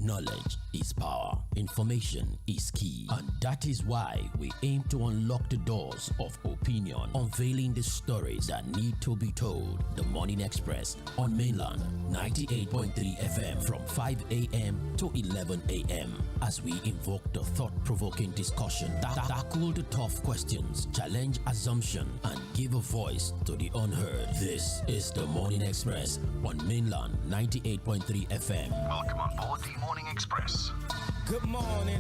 Knowledge is power. Information is key. And that is why we aim to unlock the doors of opinion, unveiling the stories that need to be told. The Morning Express on Mainland 98.3 FM from 5 a.m. to 11 a.m. as we invoke the thought-provoking discussion, tackle the tough questions, challenge assumption, and give a voice to the unheard. This is the Morning Express on Mainland 98.3 FM. Welcome on board the Morning Express. Good morning.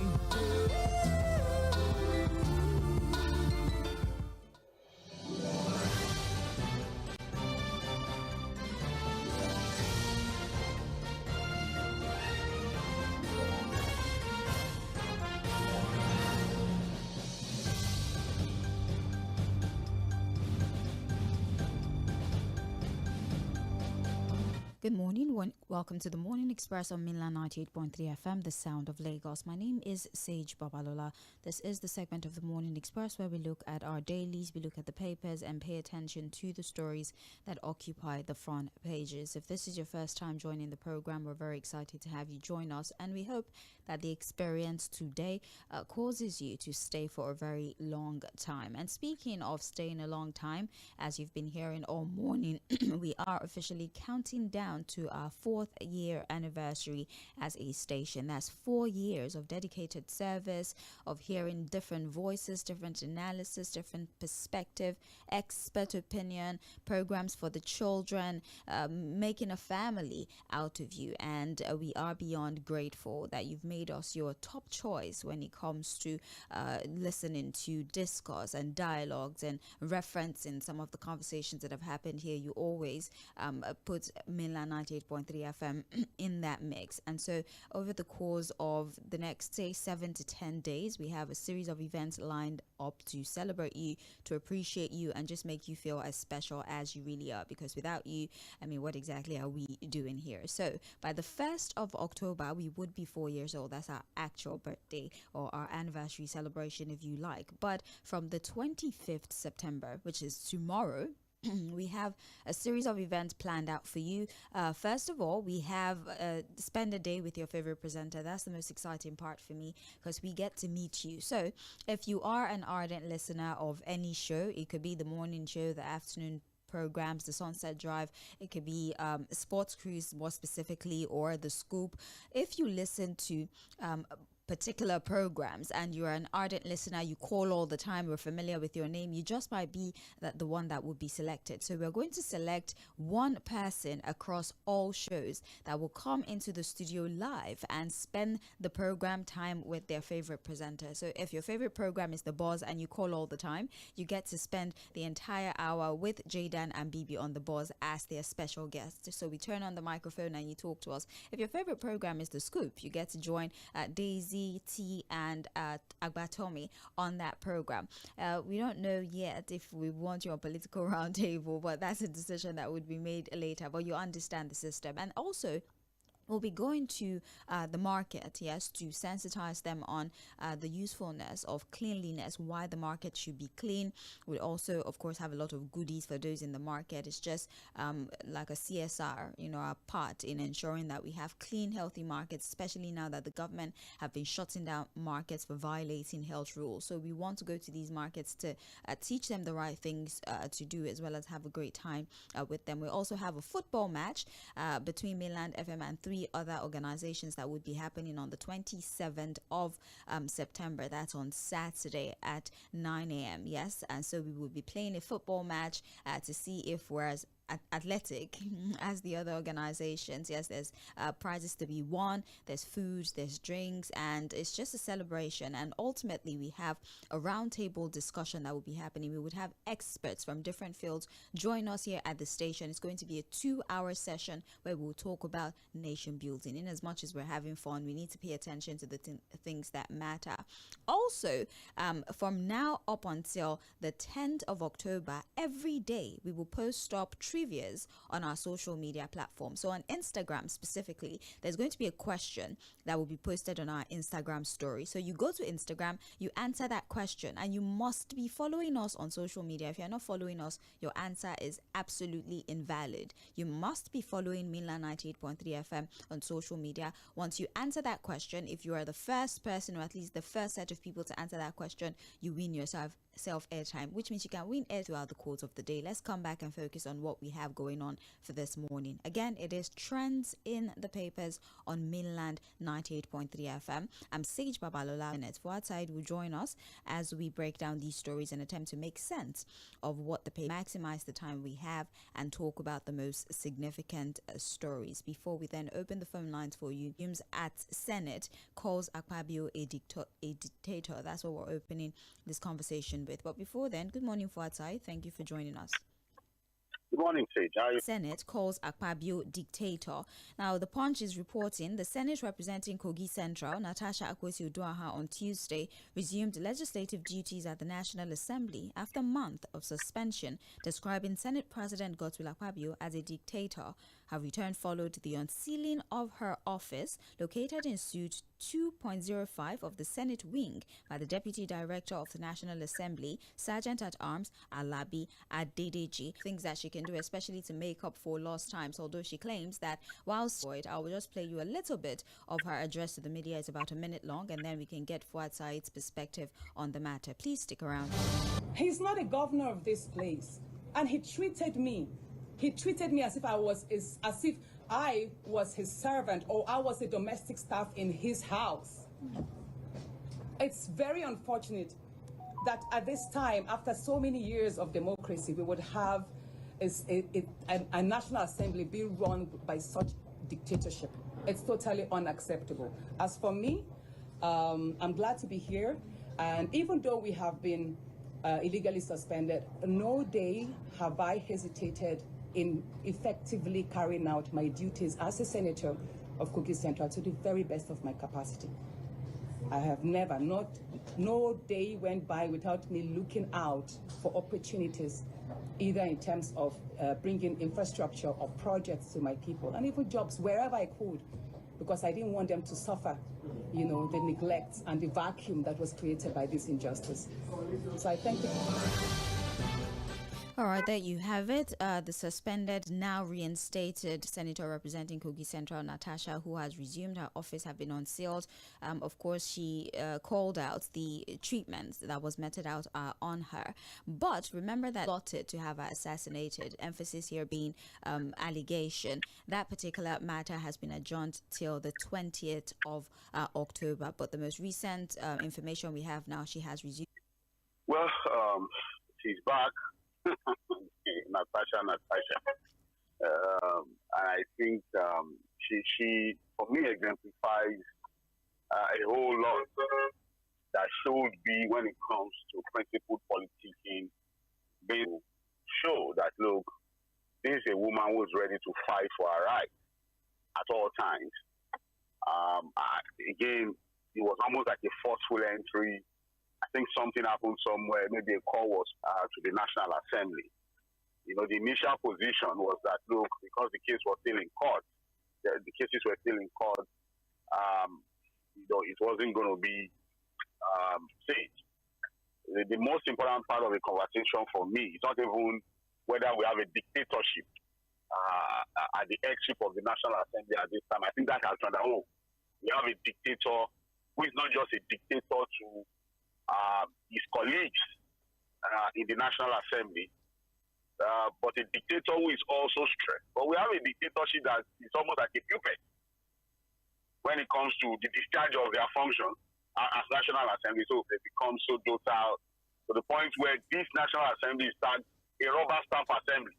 Good morning. Welcome to the Morning Express on Mainland 98.3 FM, the sound of Lagos. My name is Sage Babalola. This is the segment of the Morning Express where we look at our dailies, we look at the papers and pay attention to the stories that occupy the front pages. If this is your first time joining the program, we're very excited to have you join us, and we hope that the experience today causes you to stay for a very long time. And speaking of staying a long time, as you've been hearing all morning, we are officially counting down to our 4th year anniversary as a station. That's 4 years of dedicated service, of hearing different voices, different analysis, different perspective, expert opinion, programs for the children, making a family out of you. And we are beyond grateful that you've made us your top choice when it comes to listening to discourse and dialogues and referencing some of the conversations that have happened here. You always put Mainland 98.3 FM in that mix. And so over the course of the next, say, 7 to 10 days, we have a series of events lined up to celebrate you, to appreciate you, and just make you feel as special as you really are. Because without you, I mean, what exactly are we doing here? So by the 1st of October, we would be 4 years old. That's our actual birthday, or our anniversary celebration, if you like. But from the 25th September, which is tomorrow, we have a series of events planned out for you. First of all, we have spend a day with your favorite presenter. That's the most exciting part for me, because we get to meet you. So if you are an ardent listener of any show, it could be the morning show, the afternoon programs, the Sunset Drive, it could be Sports Cruise more specifically, or The Scoop. If you listen to particular programs and you're an ardent listener, you call all the time, we're familiar with your name, you just might be the one that would be selected. So we're going to select one person across all shows that will come into the studio live and spend the program time with their favorite presenter. So if your favorite program is The Buzz and you call all the time, you get to spend the entire hour with Jaydan and Bibi on The Buzz as their special guests. So we turn on the microphone and you talk to us. If your favorite program is The Scoop, you get to join Daisy, T, and Agbatomi on that program. We don't know yet if we want you on political roundtable, but that's a decision that would be made later. But you understand the system. And also, we'll be going to the market, yes, to sensitize them on the usefulness of cleanliness, why the market should be clean. We'll also, of course, have a lot of goodies for those in the market. It's just like a CSR, our part in ensuring that we have clean, healthy markets, especially now that the government have been shutting down markets for violating health rules. So we want to go to these markets to teach them the right things to do, as well as have a great time with them. We also have a football match between Mainland FM and 3 other organizations that would be happening on the 27th of September. That's on Saturday at 9 a.m. Yes, and so we will be playing a football match to see if we're as athletic as the other organizations. Yes, there's prizes to be won, there's food, there's drinks, and it's just a celebration. And ultimately, we have a roundtable discussion that will be happening. We would have experts from different fields join us here at the station. It's going to be a 2-hour session where we'll talk about nation building. In as much as we're having fun, we need to pay attention to the things that matter. Also, from now up until the 10th of October, every day we will post up 3 previous on our social media platform. So on Instagram specifically, there's going to be a question that will be posted on our Instagram story. So you go to Instagram, you answer that question, and you must be following us on social media. If you're not following us, your answer is absolutely invalid. You must be following Mainland 98.3 FM on social media. Once you answer that question, if you are the first person, or at least the first set of people to answer that question, you win yourself airtime, which means you can win air throughout the course of the day. Let's come back and focus on what we have going on for this morning. Again, it is trends in the papers on Mainland 98.3 FM. I'm Sage Babalola, and Fᴜᴜᴜ will join us as we break down these stories and attempt to make sense of what the paper, maximize the time we have, and talk about the most significant stories. Before we then open the phone lines for you, at Senate calls Akpabio a dictator. That's what we're opening this conversation with. But before then, good morning, Fᴜᴜᴜ. Thank you for joining us. Good morning, Sage. How are you? Senate calls Akpabio dictator. Now, the Punch is reporting the Senate representing Kogi Central, Natasha Akpoti-Uduaghan, on Tuesday resumed legislative duties at the National Assembly after a month of suspension, describing Senate President Godswill Akpabio as a dictator. Her return followed the unsealing of her office, located in suite 2.05 of the Senate wing, by the Deputy Director of the National Assembly, Sergeant at Arms Alabi Adedeji. Things that she can do, especially to make up for lost times, although she claims that whilst for it, I will just play you a little bit of her address to the media. It's about a minute long, and then we can get Fᴜᴜᴜ's perspective on the matter. Please stick around. He's not a governor of this place, and he treated me as if I was his servant, or I was a domestic staff in his house. It's very unfortunate that at this time, after so many years of democracy, we would have a National Assembly being run by such dictatorship. It's totally unacceptable. As for me, I'm glad to be here, and even though we have been illegally suspended, no day have I hesitated in effectively carrying out my duties as a senator of Kogi Central to the very best of my capacity. I have never, no day went by without me looking out for opportunities, either in terms of bringing infrastructure or projects to my people, and even jobs wherever I could, because I didn't want them to suffer, the neglect and the vacuum that was created by this injustice. So I thank you. All right, there you have it. The suspended, now reinstated Senator representing Kogi Central, Natasha, who has resumed her office, have been unsealed. Of course, she called out the treatment that was meted out on her. But remember that plotted to have her assassinated, emphasis here being allegation. That particular matter has been adjourned till the 20th of October. But the most recent information we have now, she has resumed. Well, she's back. Natasha. And I think she, for me, exemplifies a whole lot that should be, when it comes to principled politicking, they show that, look, this is a woman who is ready to fight for her rights at all times. Again, it was almost like a forceful entry. I think something happened somewhere. Maybe a call was to the National Assembly. The initial position was that, look, because the case was still in court, the cases were still in court, it wasn't going to be safe. The most important part of the conversation for me is not even whether we have a dictatorship at the headship of the National Assembly at this time. I think that has turned out. We have a dictator who is not just a dictator to his colleagues in the National Assembly, but a dictator who is also stressed. But we have a dictatorship that is almost like a puppet when it comes to the discharge of their function as National Assembly. So they become so docile to the point where this National Assembly is a rubber stamp assembly.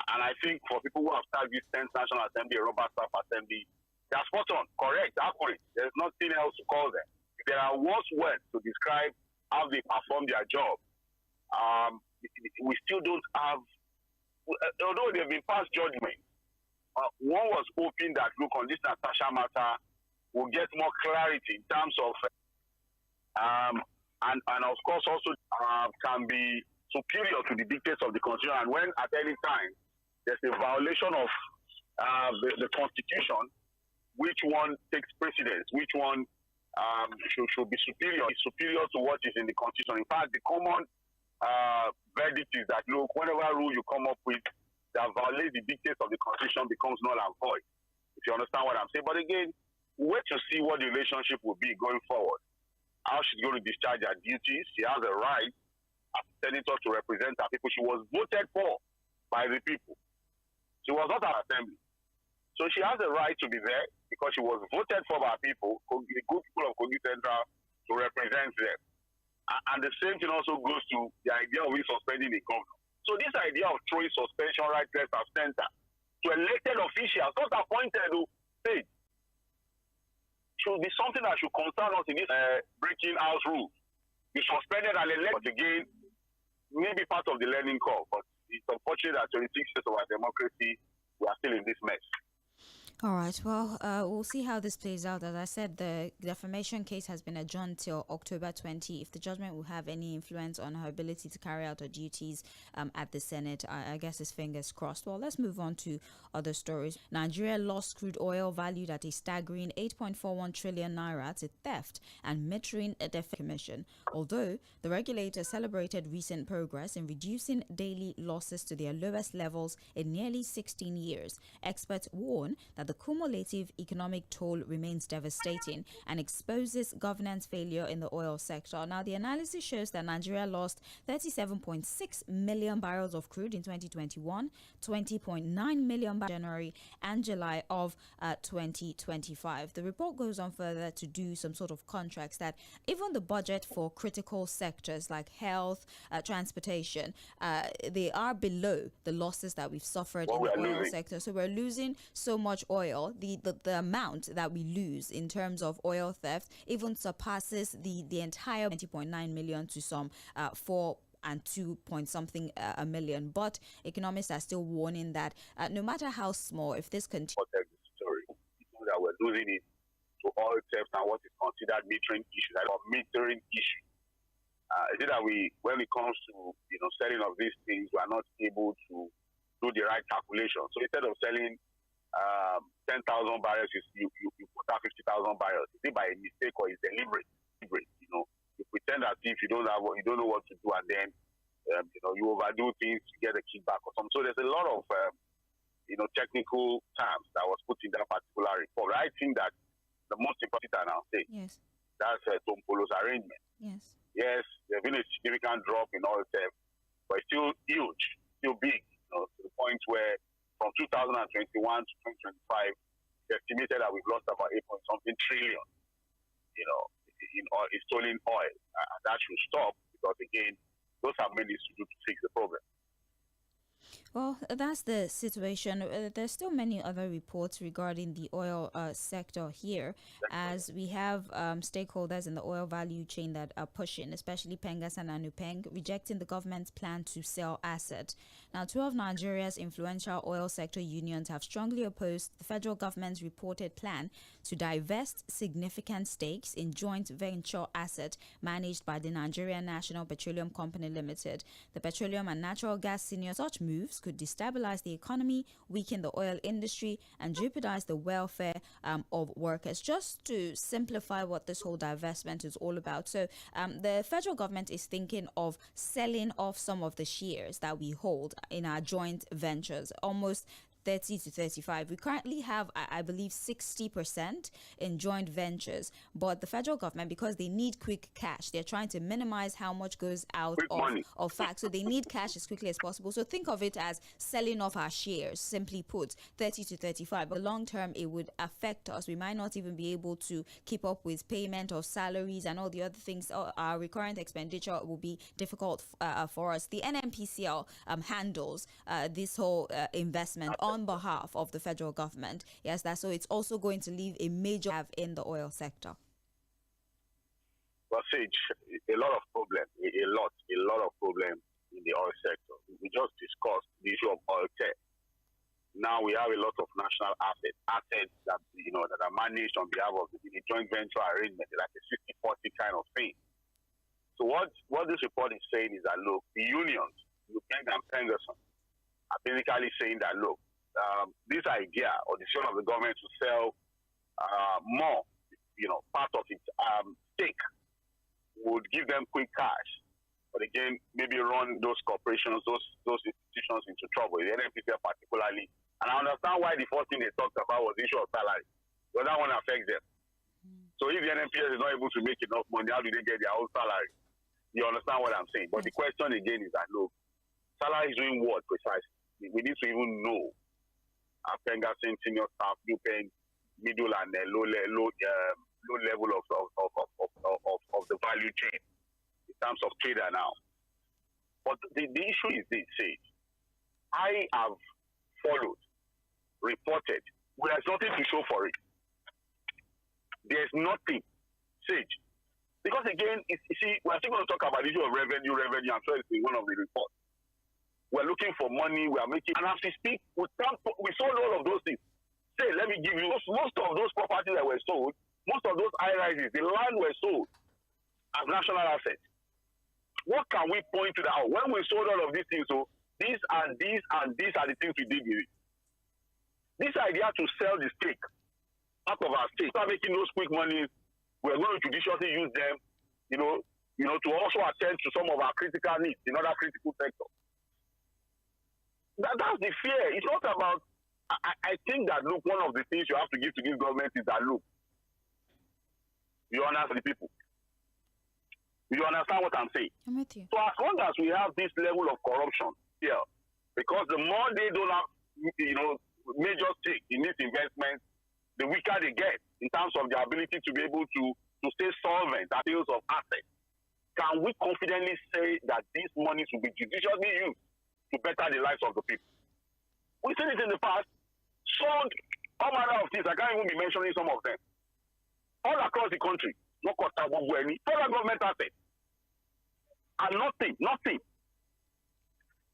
And I think for people who have started this 10th National Assembly, a rubber stamp assembly, they are spot on, correct, accurate. There's nothing else to call them. There are worse words to describe how they perform their job. We still don't have, although they've been passed judgment, one was hoping that, look, on this Natasha matter, we'll get more clarity in terms of, and of course also can be superior to the dictates of the Constitution. And when at any time there's a violation of the Constitution. Which one takes precedence? Which one should be superior to what is in the Constitution? In fact, the common verdict is that, look, whatever rule you come up with that violates the dictates of the Constitution becomes null and void, if you understand what I'm saying. But again, wait to see what the relationship will be going forward. How she's going to discharge her duties. She has a right as a senator to represent her people. She was voted for by the people. She was not an assembly. So she has a right to be there because she was voted for by people, the good people of Kogi Central, to represent them. And the same thing also goes to the idea of suspending the governor. So this idea of throwing suspension right, left, and center to elected officials, not appointed to state, should be something that should concern us in this breaking house rules. You suspended and elected, but again, maybe part of the learning curve, but it's unfortunate that 26 years of our democracy, we are still in this mess. All right. Well, we'll see how this plays out. As I said, the defamation case has been adjourned till October 20. If the judgment will have any influence on her ability to carry out her duties at the Senate, I guess it's fingers crossed. Well, let's move on to other stories. Nigeria lost crude oil valued at a staggering 8.41 trillion naira to theft and metering a defamation commission. Although the regulator celebrated recent progress in reducing daily losses to their lowest levels in nearly 16 years, experts warn that the cumulative economic toll remains devastating and exposes governance failure in the oil sector. Now, the analysis shows that Nigeria lost 37.6 million barrels of crude in 2021, 20.9 million by January and July of 2025. The report goes on further to do some sort of contracts that even the budget for critical sectors like health, transportation, they are below the losses that we've suffered in the oil sector. So we're losing so much oil. The amount that we lose in terms of oil theft even surpasses the entire 20.9 million to some 4 and 2 point something a million. But economists are still warning that no matter how small, if this continues, that we're losing it to oil theft and what is considered metering issue, that metering issue. Is it that when it comes to selling of these things, we are not able to do the right calculation. So instead of selling 10,000 barrels, you put out 50,000 barrels. Is it by a mistake or is deliberate? You pretend as if you don't know what to do, and then you overdo things to get a kickback or something. So there's a lot of technical terms that was put in that particular report. I think that the most important thing I'll say, yes, that's Tᴏɪᴛᴛᴇ arrangement. Yes, there's been a significant drop in oil theft, but it's still huge, still big, to the point where from 2021 to 2025, it's estimated that we've lost about 8.something trillion, in stolen oil. That should stop because, again, those are many to do to fix the problem. Well, that's the situation. There's still many other reports regarding the oil sector here, as we have stakeholders in the oil value chain that are pushing, especially Pengassan and Upeng, rejecting the government's plan to sell assets. Now, 2 of Nigeria's influential oil sector unions have strongly opposed the federal government's reported plan to divest significant stakes in joint venture assets managed by the Nigerian National Petroleum Company Limited. The Petroleum and Natural Gas Senior, such moves could destabilize the economy, weaken the oil industry, and jeopardize the welfare of workers. Just to simplify what this whole divestment is all about. So the federal government is thinking of selling off some of the shares that we hold in our joint ventures, almost 30 to 35. We currently have, I believe, 60% in joint ventures. But the federal government, because they need quick cash, they're trying to minimize how much goes out of facts. So they need cash as quickly as possible. So think of it as selling off our shares, simply put, 30 to 35. But long term, it would affect us. We might not even be able to keep up with payment of salaries and all the other things. Our recurrent expenditure will be difficult for us. The NNPCL handles this whole investment on behalf of the federal government. Yes, that's so it's also going to leave a major have in the oil sector. Well, Sage, a lot of problems in the oil sector. We just discussed the issue of oil theft. Now we have a lot of national assets that that are managed on behalf of the joint venture arrangement, like a 60-40 kind of thing. So what this report is saying is that, look, the unions, Upeng and Pengassan, are basically saying that, look, this idea or decision of the government to sell more, part of its stake would give them quick cash. But again, maybe run those corporations, those institutions into trouble, the NNPC particularly. And I understand why the first thing they talked about was the issue of salary. But that one affects them. So if the NNPS is not able to make enough money, how do they get their own salary? You understand what I'm saying? But the question again is that, look, salary is doing what precisely? We need to even know. Paying senior staff, you paying middle and low level of the value chain in terms of trader now. But the issue is this, Sage. I have followed, reported. There's nothing to show for it. There's nothing, Sage. Because again, you see, we're still going to talk about the issue of revenue. I'm sure it's in one of the reports. We're looking for money. We are making, and as we speak, we sold all of those things. Say, let me give you most of those properties that were sold, most of those high rises, the land were sold as national assets. What can we point to that? When we sold all of these things, so these and these and these are the things we did with it. This idea to sell the stake out of our stake, start making those quick money, we're going to judiciously use them, to also attend to some of our critical needs in other critical sectors. That's the fear. It's not about. I think that, look, one of the things you have to give to this government is that, look, you understand the people. You understand what I'm saying? I'm with you. So as long as we have this level of corruption here, because the more they don't have, major stake in these investments, the weaker they get in terms of their ability to be able to stay solvent at deals of assets. Can we confidently say that these monies will be judiciously used to better the lives of the people? We've seen it in the past. Sold all manner of things. I can't even be mentioning some of them. All across the country. No cost of any federal government assets. And nothing.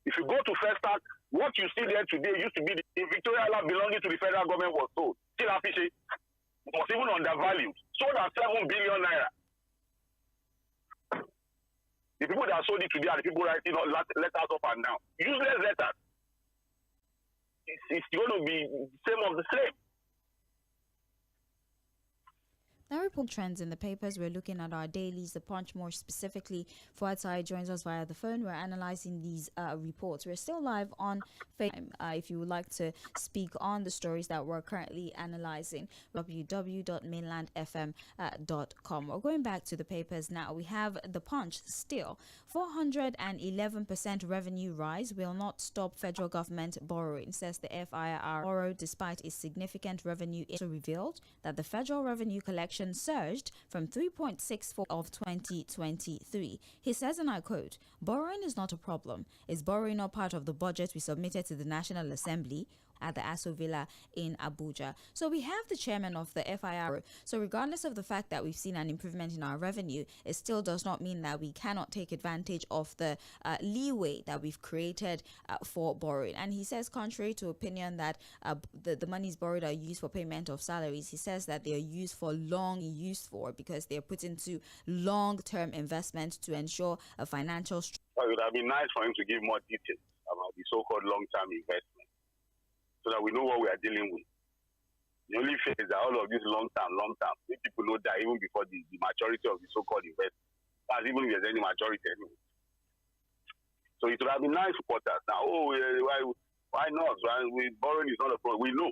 If you go to First Start, what you see there today used to be the Victoria Land belonging to the federal government was sold. Still appreciate. Was even undervalued. Sold at 7 billion naira. The people that sold it today are the people writing letters up and down. Useless letters. It's going to be same of the same. Now, report trends in the papers. We're looking at our dailies, the Punch more specifically. Fuad Sai joins us via the phone. We're analyzing these reports. We're still live on Facebook. If you would like to speak on the stories that we're currently analyzing, www.mainlandfm.com. We're going back to the papers now. We have the Punch still. 411% revenue rise will not stop federal government borrowing, says the FIR. Borrow, despite its significant revenue, it revealed that the federal revenue collection surged from 3.64 of 2023. He says, and I quote, "Borrowing is not a problem. Is borrowing not part of the budget we submitted to the National Assembly?" At the Aso Villa in Abuja. So we have the chairman of the FIR. So regardless of the fact that we've seen an improvement in our revenue, it still does not mean that we cannot take advantage of the leeway that we've created for borrowing. And he says, contrary to opinion that the monies borrowed are used for payment of salaries, he says that they are used for because they are put into long-term investment to ensure a financial structure. Well, it would have been nice for him to give more details about the so-called long-term investment, so that we know what we are dealing with. The only thing is that all of this long-term, make people know that even before the maturity of the so-called investment, as even if there's any maturity anyway. So it would have been nice for us now. Why not? Borrowing is not a problem. We know.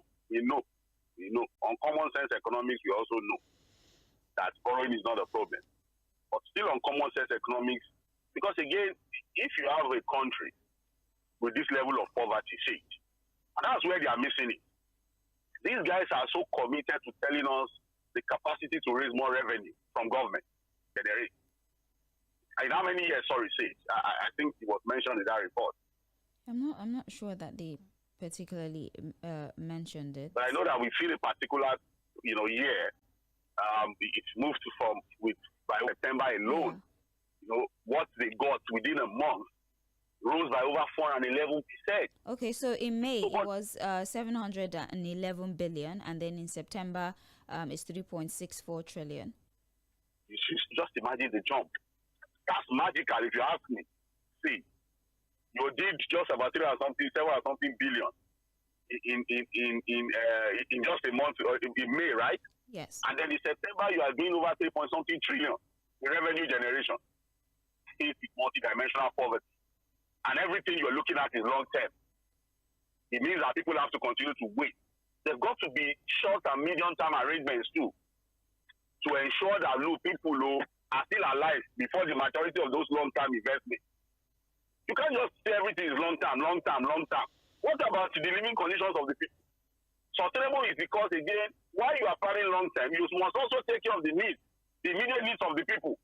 On common sense economics, we also know that borrowing is not a problem. But still on common sense economics, because again, if you have a country with this level of poverty, and that's where they are missing it. These guys are so committed to telling us the capacity to raise more revenue from government than there is. In how many years, I think it was mentioned in that report. I'm not sure that they particularly mentioned it. But I know that we feel a particular, year. It's moved by September alone. Yeah. What they got within a month rose by over 411%. Okay, so in May it was 711 billion, and then in September it's 3.64 trillion. You should just imagine the jump. That's magical if you ask me. See, You did just about 7 or something billion in just a month, or in May, right? Yes. And then in September, you are doing over 3-point-something trillion in revenue generation. It's multidimensional poverty. And everything you're looking at is long term. It means that people have to continue to wait. There's got to be short and medium term arrangements too, to ensure that people are still alive before the majority of those long term investments. You can't just say everything is long term, long term, long term. What about the living conditions of the people? Sustainable is because, again, while you are planning long term, you must also take care of the needs, the immediate needs of the people.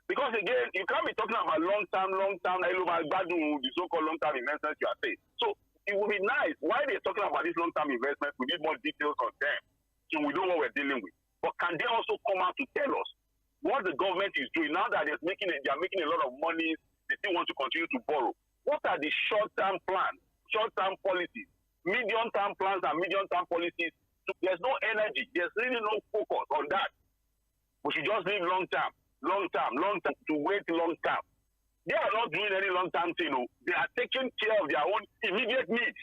Because, again, you can't be talking about long term, the so-called long-term investments you are saying. So it would be nice, while they're talking about these long-term investments, we need more details on them so we know what we're dealing with. But can they also come out to tell us what the government is doing now that they are making a lot of money, they still want to continue to borrow? What are the short-term plans, short-term policies, medium-term plans and medium-term policies? So there's no energy. There's really no focus on that. We should just leave long-term, to wait long-term. They are not doing any long-term thing. They are taking care of their own immediate needs.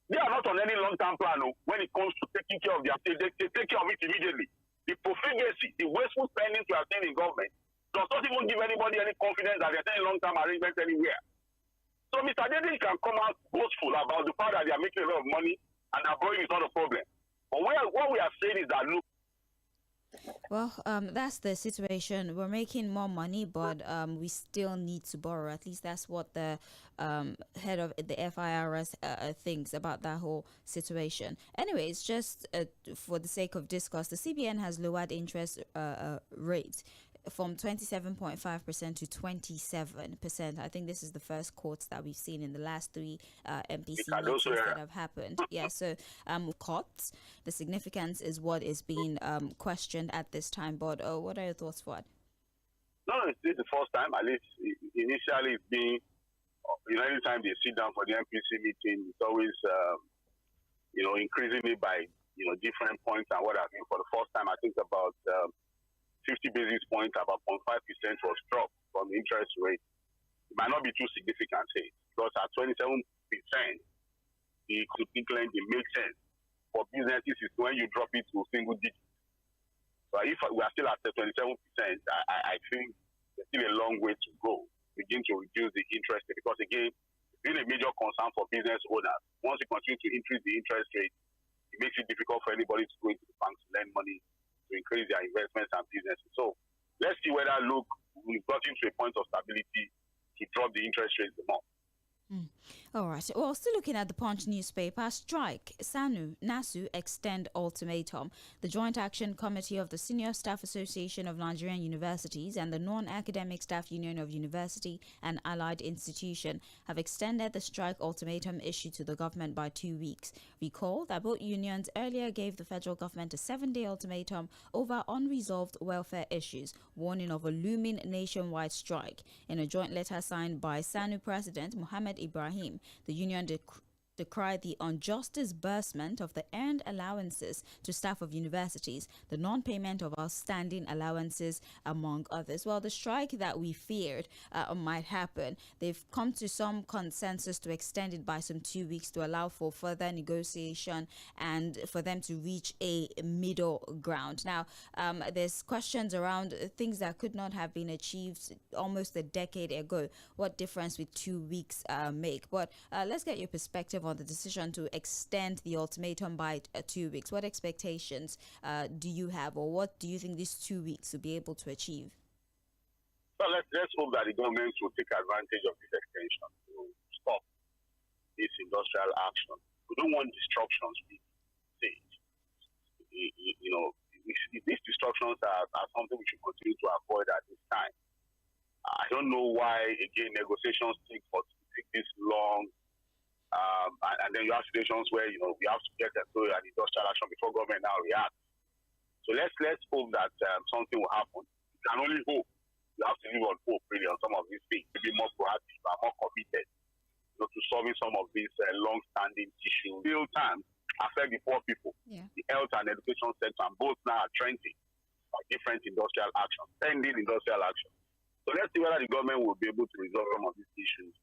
They are not on any long-term plan when it comes to taking care of their needs. They take care of it immediately. The profligacy, the wasteful spending we are seeing in government does not even give anybody any confidence that they're saying long-term arrangements anywhere. So Mr. Dede can come out boastful about the fact that they are making a lot of money and that borrowing is not a problem. But what we are saying is that, look, well, that's the situation. We're making more money, but we still need to borrow. At least that's what the head of the FIRS thinks about that whole situation. Anyway, it's just for the sake of discourse, the CBN has lowered interest rates from 27.5% to 27%. I think this is the first cuts that we've seen in the last 3 MPC meetings that have happened. Yeah, so cuts, the significance is what is being questioned at this time. But what are your thoughts, Fuad? No, it's the first time. At least initially it's been, anytime they sit down for the MPC meeting, it's always, increasing it by, different points and what have you. For the first time, I think about 50 basis points, about 0.5% was dropped from the interest rate. It might not be too significant, because at 27%, the equivalent, it makes sense. For businesses, is when you drop it to single digits. So if we are still at 27%, I think there's still a long way to go. Begin to reduce the interest rate, because again, it's been a major concern for business owners. Once you continue to increase the interest rate, it makes it difficult for anybody to go into the bank to lend money to increase their investments and businesses. So let's see whether, we've gotten to a point of stability to drop the interest rates more. All right. Well, still looking at the Punch newspaper, strike, SANU, NASU extend ultimatum. The Joint Action Committee of the Senior Staff Association of Nigerian Universities and the Non-Academic Staff Union of University and Allied Institution have extended the strike ultimatum issued to the government by 2 weeks. Recall that both unions earlier gave the federal government a 7-day ultimatum over unresolved welfare issues, warning of a looming nationwide strike. In a joint letter signed by SANU President Mohammed Ibrahim, the union decried the unjust disbursement of the earned allowances to staff of universities, the non-payment of outstanding allowances, among others. Well, the strike that we feared might happen, they've come to some consensus to extend it by some 2 weeks to allow for further negotiation and for them to reach a middle ground. Now, there's questions around things that could not have been achieved almost a decade ago. What difference would 2 weeks make? But let's get your perspective on the decision to extend the ultimatum by 2 weeks. What expectations do you have, or what do you think these 2 weeks will be able to achieve? Well, let's hope that the government will take advantage of this extension to stop this industrial action. We don't want disruptions with stage. These disruptions are something we should continue to avoid at this time. I don't know why, again, negotiations take this long. And then you have situations where we have to get an industrial action before government now reacts. So let's hope that something will happen. We can only hope. You have to live on hope, really, on some of these things. To be more proactive and more committed, to solving some of these long-standing issues. Real time affect the poor people. Yeah. The health and education sector, and both now are trending by different industrial actions, pending industrial action. So let's see whether the government will be able to resolve some of these issues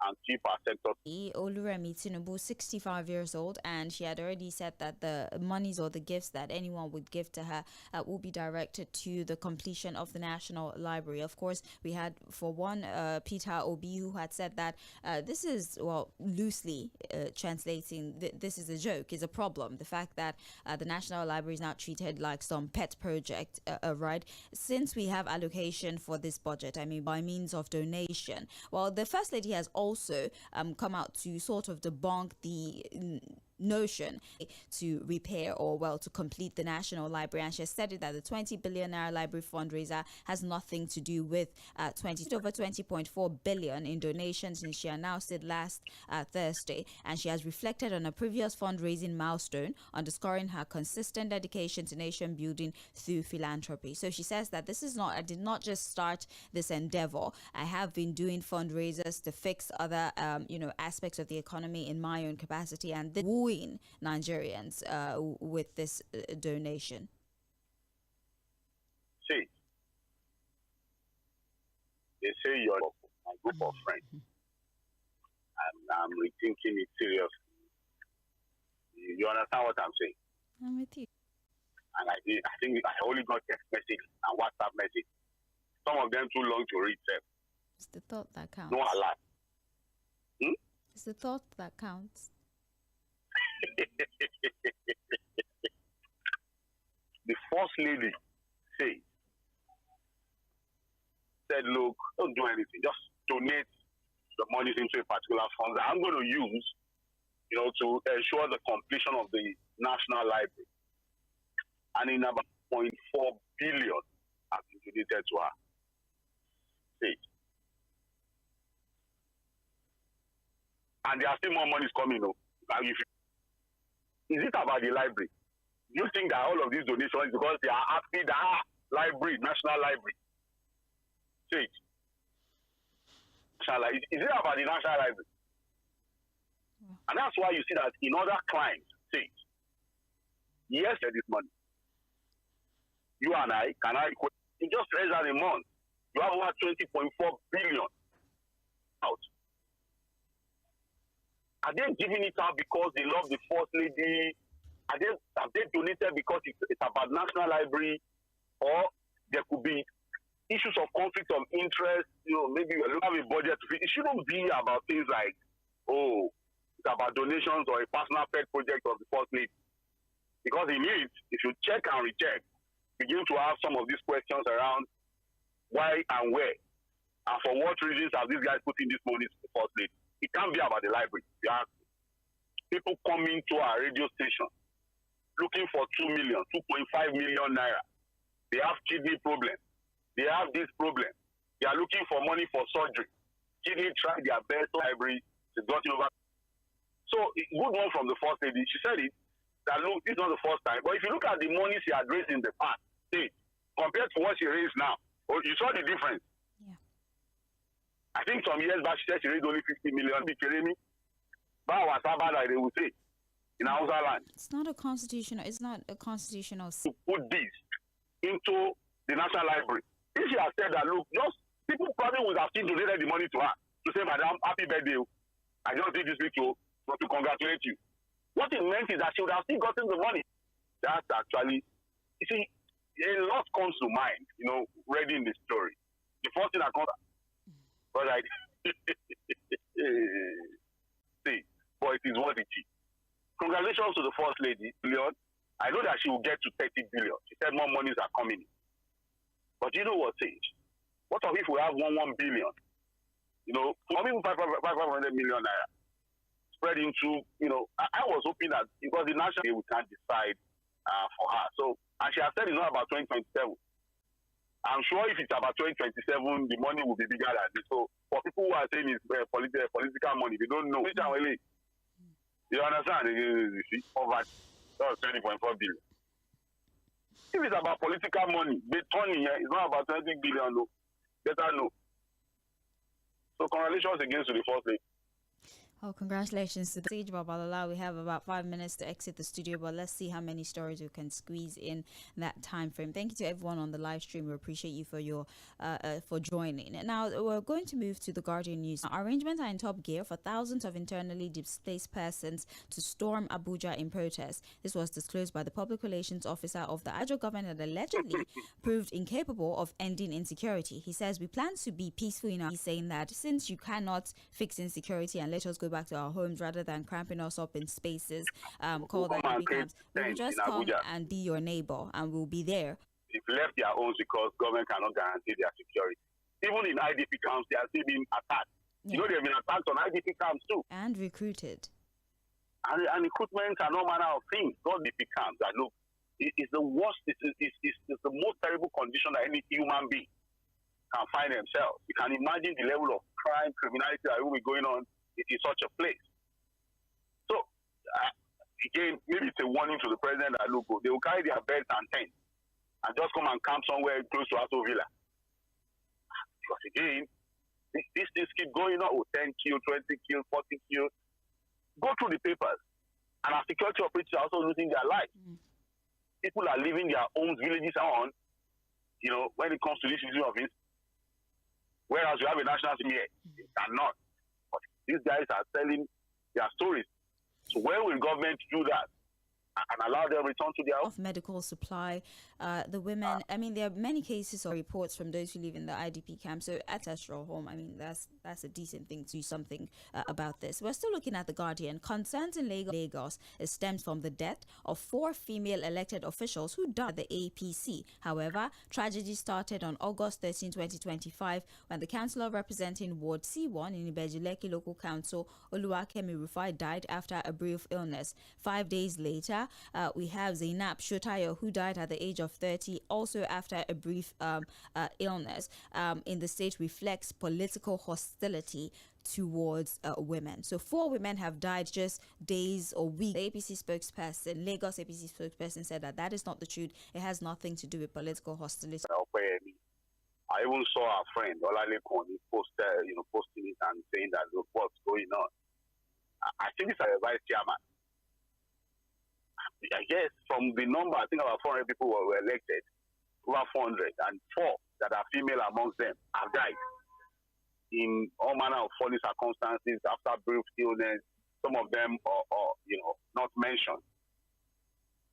and keep our sector. Oluremi Tinubu, 65 years old, and she had already said that the monies or the gifts that anyone would give to her will be directed to the completion of the National Library. Of course, we had, for one, Peter Obi, who had said that this is, well, loosely translating, this is a joke, is a problem. The fact that the National Library is now treated like some pet project, right? Since we have allocation for this budget, I mean, by means of donation, well, the First Lady has also come out to sort of debunk the notion to repair or, well, to complete the National Library, and she has stated that the 20 billion naira library fundraiser has nothing to do with over 20.4 billion in donations, and she announced it last Thursday, and she has reflected on a previous fundraising milestone, underscoring her consistent dedication to nation building through philanthropy. So she says that this is not, I did not just start this endeavor, I have been doing fundraisers to fix other aspects of the economy in my own capacity, and this Nigerians with this donation. See, they say you're my group of friends, and I'm rethinking it seriously. You understand what I'm saying? I'm with you. And I think I only got text message and WhatsApp message. Some of them too long to read them. It's the thought that counts. No alert. It's the thought that counts. The First Lady said, look, don't do anything. Just donate the monies into a particular fund that I'm going to use, to ensure the completion of the National Library. And in about 0.4 billion has been donated to her. And there are still more monies coming up. Is it about the library? Do you think that all of these donations, because they are happy that library, National Library? Is it about the National Library? And that's why you see that in other clients, yes, there is money. You and I, you just raise that a month. You have over 20.4 billion out. Are they giving it out because they love the First Lady? Have they donated because it's about National Library? Or there could be issues of conflict of interest? Maybe you have a budget to fit. It shouldn't be about things like, it's about donations or a personal pet project of the First Lady. Because in it, if you check and recheck, begin to have some of these questions around why and where, and for what reasons have these guys put in this money to the First Lady. It can't be about the library. You have people coming to our radio station looking for 2 million, 2.5 million naira. They have kidney problems. They have this problem. They are looking for money for surgery. Kidney tried their best library. She's gotten over. So, good one from the First Lady. She said it, that look, this is not the first time. But if you look at the money she had raised in the past, compared to what she raised now, you saw the difference. I think some years back she said she raised only 50 million. Like they would say in Hausa land. It's not a constitutional. To put this into the National Library. If she has said that, look, just people probably would have still donated the money to her to say, Madam, happy birthday. I just did this to congratulate you. What it meant is that she would have still gotten the money. That's actually, you see, a lot comes to mind, reading the story. The first thing that comes. But but it is what it is. Congratulations to the First Lady, Leon. I know that she will get to 30 billion. She said more monies are coming in. But you know what, Sage? What if we have 1 billion? Maybe 500 million naira spread into, I was hoping that because the national we can't decide for her. So, and she has said it's not about 2027. I'm sure if it's about 2027, the money will be bigger than this. So for people who are saying it's political money, they don't know. You understand? You see, over 20.4 billion. If it's about political money, it's not about 20 billion. No. Better no. So congratulations again to the First Lady. Oh, congratulations to Sage Babalola. We have about 5 minutes to exit the studio, but let's see how many stories we can squeeze in that time frame. Thank you to everyone on the live stream. We appreciate you for your for joining. Now we're going to move to the Guardian News. Arrangements are in top gear for thousands of internally displaced persons to storm Abuja in protest. This was disclosed by the public relations officer of the Ajo government that allegedly proved incapable of ending insecurity. He says we plan to be peaceful enough. He's saying that since you cannot fix insecurity and let us go back to our homes rather than cramping us up in spaces called IDP camps, we will just come and be your neighbor and we'll be there. They've left their homes because government cannot guarantee their security. Even in IDP camps, they are still being attacked. Yeah. You know, they've been attacked on IDP camps too. And recruited. And recruitment and all manner of things. God IDP camps. That look, it's the worst, it's the most terrible condition that any human being can find themselves. You can imagine the level of crime, criminality that will be going on in such a place. So, again, maybe it's a warning to the president that look, they will carry their beds and tents and just come and camp somewhere close to Aso Villa. Because again, these things keep going on. 10 killed, 20 killed, 40 killed. Go through the papers. And our security operatives are also losing their lives. People are leaving their homes, villages on, you know, when it comes to this issue of it. Whereas you have a national team here, you cannot. But these guys are telling their stories. So where will government do that and allow them return to their of medical supply? The women, I mean, there are many cases or reports from those who live in the IDP camp. So at ancestral home, I mean, that's a decent thing to do something about this. We're still looking at the Guardian. Concerns in Lagos stems from the death of 4 female elected officials who died at the APC. However, tragedy started on August 13, 2025, when the councillor representing Ward C1 in Ibejuleki Local Council, Oluwakemi Rufai, died after a brief illness. 5 days later, we have Zainab Shotayo, who died at the age of 30, also after a brief illness. In the state reflects political hostility towards women. So 4 women have died just days or weeks. The APC spokesperson, Lagos APC spokesperson, said that is not the truth. It has nothing to do with political hostility. I even saw our friend Olalekon posting it and saying that look what's going on. I think it's a vice chairman. I guess from the number, I think about 400 people were elected, over 400, and 4 that are female amongst them have died in all manner of funny circumstances after brief illness. Some of them are not mentioned.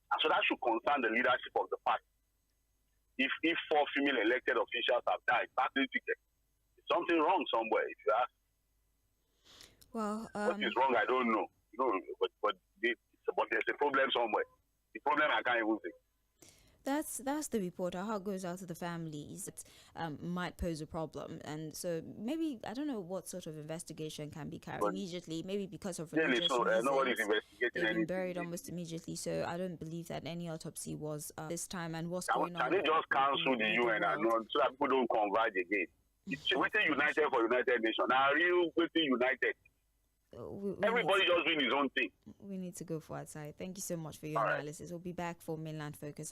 And so that should concern the leadership of the party. If 4 female elected officials have died, there's something wrong somewhere. If you ask, well, what is wrong, I don't know. But there's a problem somewhere. The problem I can't even see. That's the report. How it goes out to the families, it might pose a problem, and so maybe I don't know what sort of investigation can be carried immediately. Maybe because of religious reasons, nobody's investigating. They've been buried almost immediately. So I don't believe that any autopsy was this time. And what's going on? Can they just cancel the UN and so that people don't converge again? It's waiting united for United Nations. Now, real waiting united. Everybody just doing his own thing. We need to go for outside. Thank you so much for your analysis. We'll be back for Mainland Focus.